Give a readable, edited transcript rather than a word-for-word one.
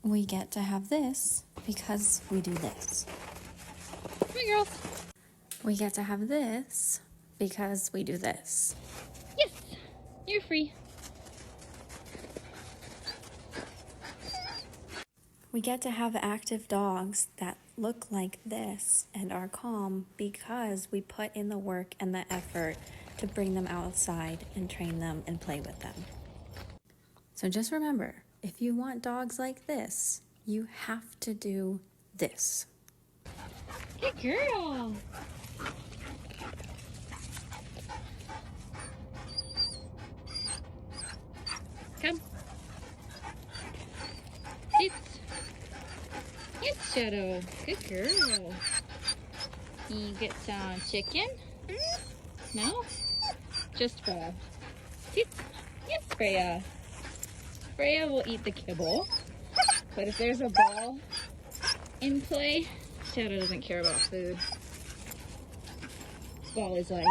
We get to have this because we do this. Come on, girls. We get to have this because we do this. Yes, you're free. We get to have active dogs that look like this and are calm because we put in the work and the effort to bring them outside and train them and play with them. So just remember, if you want dogs like this, you have to do this. Good girl. Come. Sit. Yes, Shadow. Good girl. You get some chicken? No? Just Freya. Sit. Yes, Freya. Freya will eat the kibble. But if there's a ball in play, Shadow doesn't care about food. Ball is life.